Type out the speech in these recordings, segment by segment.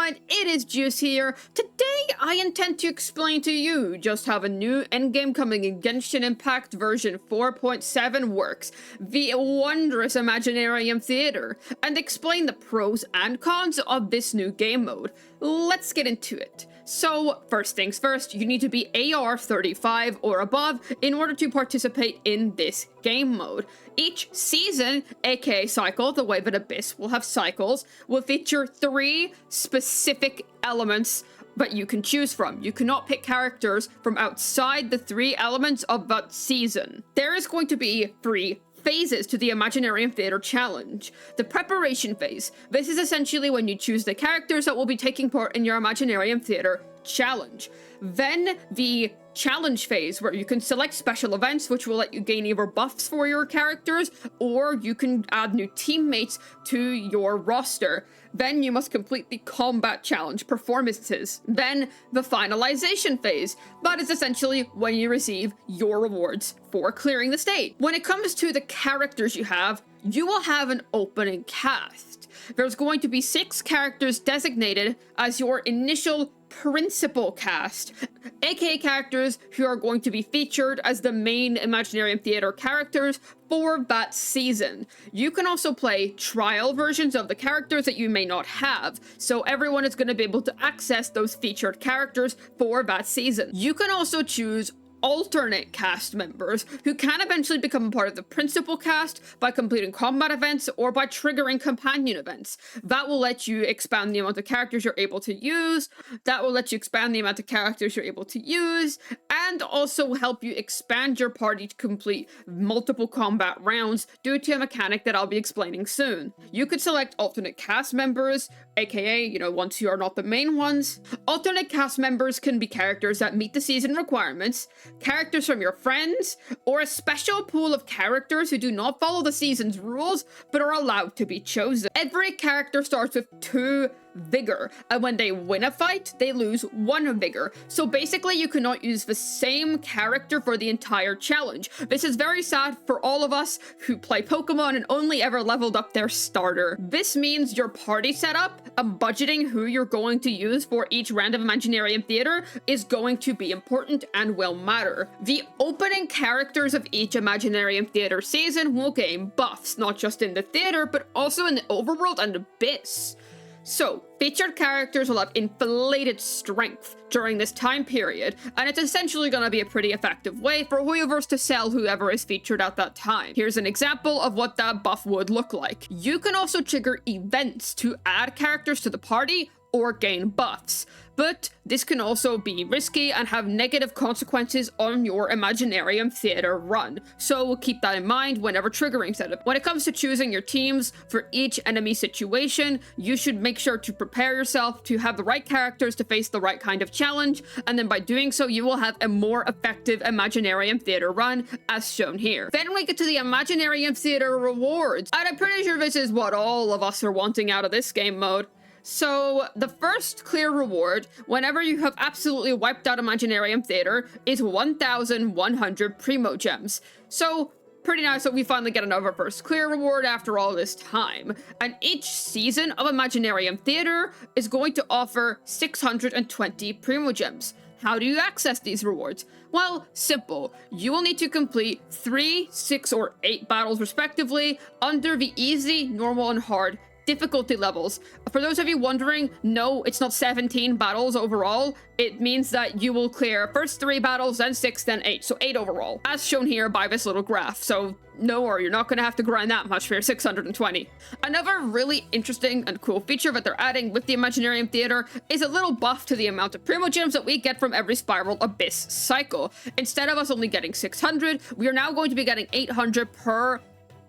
everyone, it is Juice here. Today I intend to explain to you just how the new endgame coming in Genshin Impact version 4.7 works, the wondrous Imaginarium Theater, and explain the pros and cons of this new game mode. Let's get into it. So, first things first, you need to be AR 35 or above in order to participate in this game mode. Each season, aka cycle, the way that Abyss will have cycles, will feature 3 specific elements that you can choose from. You cannot pick characters from outside the 3 elements of that season. There is going to be 3 phases to the Imaginarium Theatre challenge. The preparation phase. This is essentially when you choose the characters that will be taking part in your Imaginarium Theatre challenge. Then the challenge phase, where you can select special events which will let you gain either buffs for your characters or you can add new teammates to your roster. Then you must complete the combat challenge performances. Then the finalization phase. That is essentially when you receive your rewards for clearing the stage. When it comes to the characters you will have an opening cast. There's going to be 6 characters designated as your initial principal cast, aka characters who are going to be featured as the main Imaginarium Theatre characters for that season. You can also play trial versions of the characters that you may not have, so everyone is going to be able to access those featured characters for that season. You can also choose alternate cast members who can eventually become a part of the principal cast by completing combat events or by triggering companion events. That will let you expand the amount of characters you're able to use, and also help you expand your party to complete multiple combat rounds due to a mechanic that I'll be explaining soon. You could select alternate cast members, aka, ones who are not the main ones. Alternate cast members can be characters that meet the season requirements, characters from your friends, or a special pool of characters who do not follow the season's rules but are allowed to be chosen. Every character starts with 2 vigor, and when they win a fight, they lose 1 vigor. So basically, you cannot use the same character for the entire challenge. This is very sad for all of us who play Pokemon and only ever leveled up their starter. This means your party setup and budgeting who you're going to use for each round of Imaginarium Theatre is going to be important and will matter. The opening characters of each Imaginarium Theatre season will gain buffs, not just in the theatre, but also in the overworld and Abyss. So, featured characters will have inflated strength during this time period, and it's essentially going to be a pretty effective way for Weavers to sell whoever is featured at that time. Here's an example of what that buff would look like. You can also trigger events to add characters to the party or gain buffs, but this can also be risky and have negative consequences on your Imaginarium Theatre run, so we'll keep that in mind whenever triggering setup. When it comes to choosing your teams for each enemy situation, you should make sure to prepare yourself to have the right characters to face the right kind of challenge, and then by doing so you will have a more effective Imaginarium Theatre run, as shown here. Then we get to the Imaginarium Theatre rewards, and I'm pretty sure this is what all of us are wanting out of this game mode. So, the first clear reward, whenever you have absolutely wiped out Imaginarium Theatre, is 1,100 Primo Gems. So, pretty nice that we finally get another first clear reward after all this time. And each season of Imaginarium Theatre is going to offer 620 Primo Gems. How do you access these rewards? Well, simple. You will need to complete 3, 6, or 8 battles respectively under the easy, normal, and hard difficulty levels. For those of you wondering, no, it's not 17 battles overall. It means that you will clear first 3 battles, then 6, then 8. So 8 overall, as shown here by this little graph. So no worry, you're not going to have to grind that much for your 620. Another really interesting and cool feature that they're adding with the Imaginarium Theatre is a little buff to the amount of Primo Gems that we get from every Spiral Abyss cycle. Instead of us only getting 600, we are now going to be getting 800 per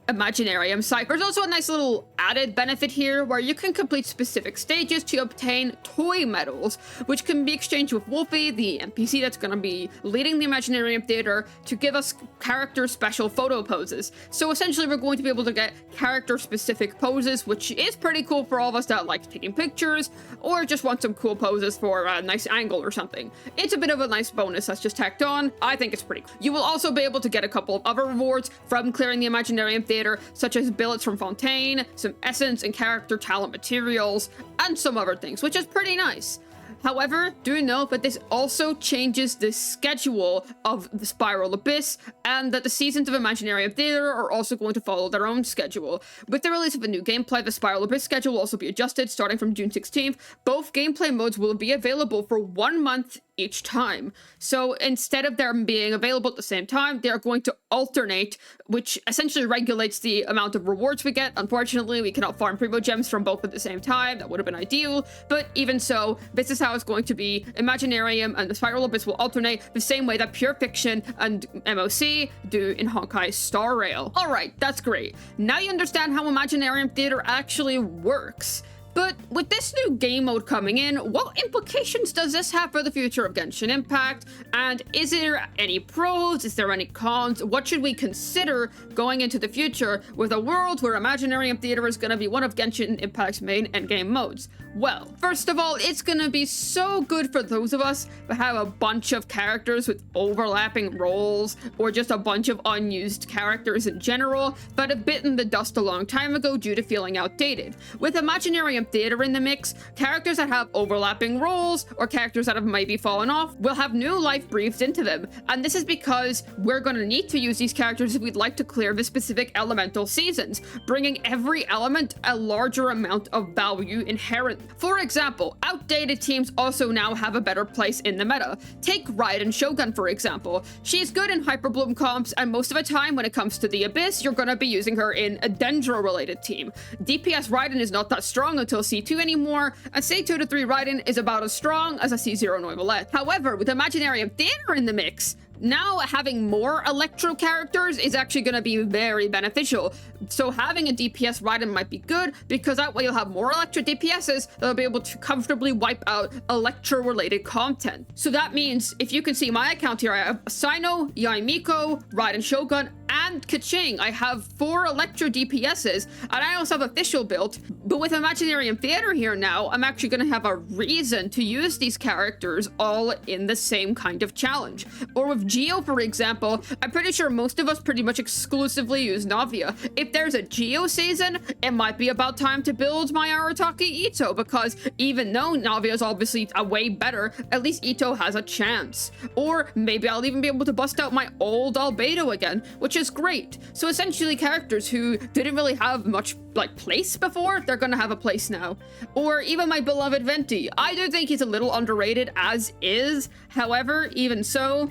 Imaginarium cycle. There's also a nice little added benefit here where you can complete specific stages to obtain toy medals, which can be exchanged with Wolfie, the NPC that's going to be leading the Imaginarium Theatre, to give us character special photo poses. So essentially we're going to be able to get character specific poses, which is pretty cool for all of us that like taking pictures or just want some cool poses for a nice angle or something. It's a bit of a nice bonus that's just tacked on. I think it's pretty cool. You will also be able to get a couple of other rewards from clearing the Imaginarium Theatre Theater, such as billets from Fontaine, some essence and character talent materials, and some other things, which is pretty nice. However, do note that this also changes the schedule of the Spiral Abyss, and that the seasons of Imaginarium Theater are also going to follow their own schedule. With the release of a new gameplay, the Spiral Abyss schedule will also be adjusted starting from June 16th. Both gameplay modes will be available for 1 month each time. So instead of them being available at the same time, they're going to alternate, which essentially regulates the amount of rewards we get. Unfortunately, we cannot farm Primo Gems from both at the same time. That would have been ideal, but even so, this is how it's going to be. Imaginarium and the Spiral Abyss will alternate the same way that Pure Fiction and MOC do in Honkai Star Rail. Alright, that's great. Now you understand how Imaginarium Theater actually works. But with this new game mode coming in, what implications does this have for the future of Genshin Impact? And is there any pros? Is there any cons? What should we consider going into the future with a world where Imaginarium Theater is going to be one of Genshin Impact's main endgame modes? Well, first of all, it's going to be so good for those of us who have a bunch of characters with overlapping roles, or just a bunch of unused characters in general that have bitten the dust a long time ago due to feeling outdated. With Imaginarium Theater in the mix, characters that have overlapping roles, or characters that have maybe fallen off, will have new life breathed into them. And this is because we're going to need to use these characters if we'd like to clear the specific elemental seasons, bringing every element a larger amount of value inherent. For example, outdated teams also now have a better place in the meta. Take Raiden Shogun, for example. She's good in Hyperbloom comps, and most of the time when it comes to the Abyss, you're going to be using her in a Dendro-related team. DPS Raiden is not that strong until C2 anymore, and C2 to 3 Raiden is about as strong as a C0 Noivelette. However, with Imaginarium Theater in the mix, now having more Electro characters is actually going to be very beneficial. So having a DPS Raiden might be good, because that way you'll have more Electro DPSs that'll be able to comfortably wipe out Electro related content. So that means, if you can see my account here, I have Cyno, Yaimiko, Raiden Shogun, and Kaching. I have 4 Electro DPSs, and I also have official built. But with Imaginarium Theater here now, I'm actually going to have a reason to use these characters all in the same kind of challenge. Or with Geo, for example, I'm pretty sure most of us pretty much exclusively use Navia. If there's a Geo season, it might be about time to build my Arataki Ito, because even though Navia is obviously a way better, at least Ito has a chance. Or maybe I'll even be able to bust out my old Albedo again, which is great. So essentially, characters who didn't really have much place before, they're gonna have a place now. Or even my beloved Venti. I do think he's a little underrated as is. However, even so,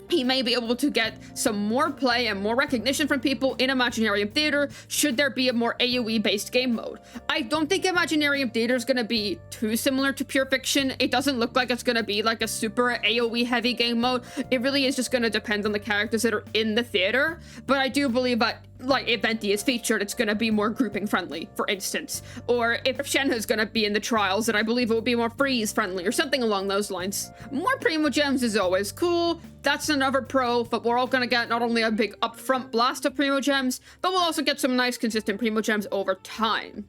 he may be able to get some more play and more recognition from people in Imaginarium Theater should there be a more AoE based game mode. I don't think Imaginarium Theater is going to be too similar to Pure Fiction. It doesn't look like it's going to be like a super AoE heavy game mode. It really is just going to depend on the characters that are in the theater. But I do believe that if Venti is featured, it's going to be more grouping friendly, for instance. Or if Shenhe is going to be in the trials, then I believe it will be more freeze friendly or something along those lines. More Primo Gems is always cool. That's another pro, but we're all going to get not only a big upfront blast of Primo Gems, but we'll also get some nice consistent Primo Gems over time.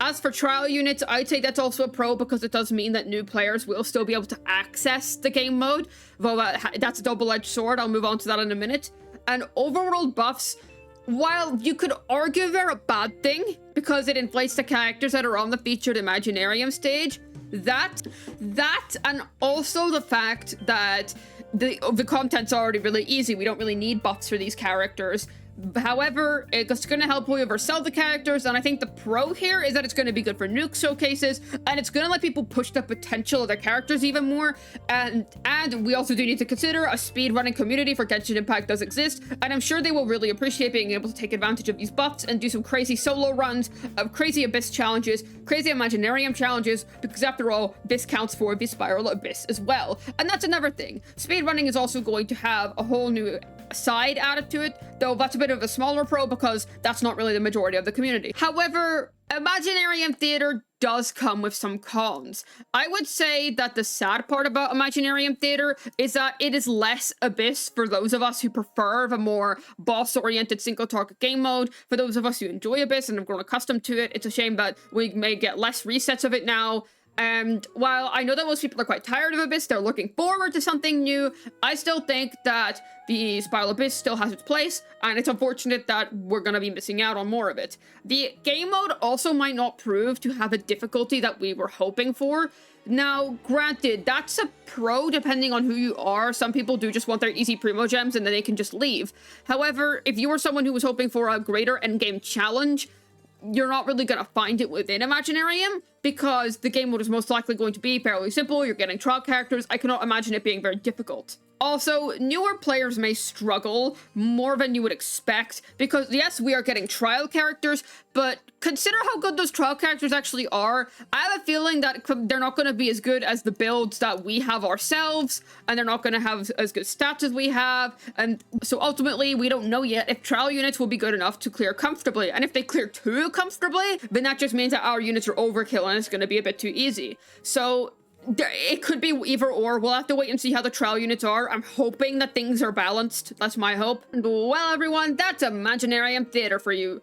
As for trial units, I'd say that's also a pro, because it does mean that new players will still be able to access the game mode, though that's a double-edged sword. I'll move on to that in a minute. And overworld buffs, while you could argue they're a bad thing, because it inflates the characters that are on the featured Imaginarium stage, that and also the fact that the content's already really easy. We don't really need buffs for these characters. However, it's going to help whoever sell the characters, and I think the pro here is that it's going to be good for nuke showcases, and it's going to let people push the potential of their characters even more, and we also do need to consider a speedrunning community for Genshin Impact does exist, and I'm sure they will really appreciate being able to take advantage of these buffs and do some crazy solo runs of crazy Abyss challenges, crazy Imaginarium challenges, because after all, this counts for the Spiral Abyss as well. And that's another thing. Speedrunning is also going to have a whole new side added to it, though that's a bit of a smaller pro because that's not really the majority of the community. However, Imaginarium Theater does come with some cons. I would say that the sad part about Imaginarium Theater is that it is less Abyss for those of us who prefer the more boss-oriented single-target game mode. For those of us who enjoy Abyss and have grown accustomed to it, it's a shame that we may get less resets of it now. And while I know that most people are quite tired of Abyss, they're looking forward to something new, I still think that the Spiral Abyss still has its place, and it's unfortunate that we're gonna be missing out on more of it. The game mode also might not prove to have a difficulty that we were hoping for. Now, granted, that's a pro depending on who you are. Some people do just want their easy primo gems and then they can just leave. However, if you were someone who was hoping for a greater endgame challenge, you're not really going to find it within Imaginarium, because the game mode is most likely going to be fairly simple. You're getting trial characters. I cannot imagine it being very difficult. Also, newer players may struggle more than you would expect, because yes, we are getting trial characters, but consider how good those trial characters actually are. I have a feeling that they're not going to be as good as the builds that we have ourselves, and they're not going to have as good stats as we have, and so ultimately, we don't know yet if trial units will be good enough to clear comfortably, and if they clear too comfortably, then that just means that our units are overkill and it's going to be a bit too easy. So it could be either or. We'll have to wait and see how the trial units are. I'm hoping that things are balanced. That's my hope. And well, everyone, that's Imaginarium Theater for you.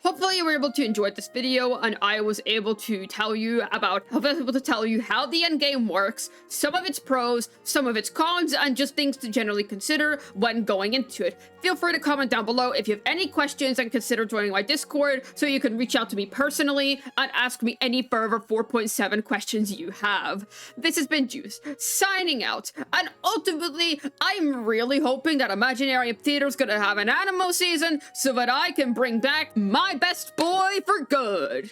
Hopefully you were able to enjoy this video and I was able to tell you how the end game works, some of its pros, some of its cons, and just things to generally consider when going into it. Feel free to comment down below if you have any questions, and consider joining my Discord so you can reach out to me personally and ask me any further 4.7 questions you have. This has been Juice, signing out, and ultimately, I'm really hoping that Imaginarium Theater is gonna have an animo season so that I can bring back my best boy for good.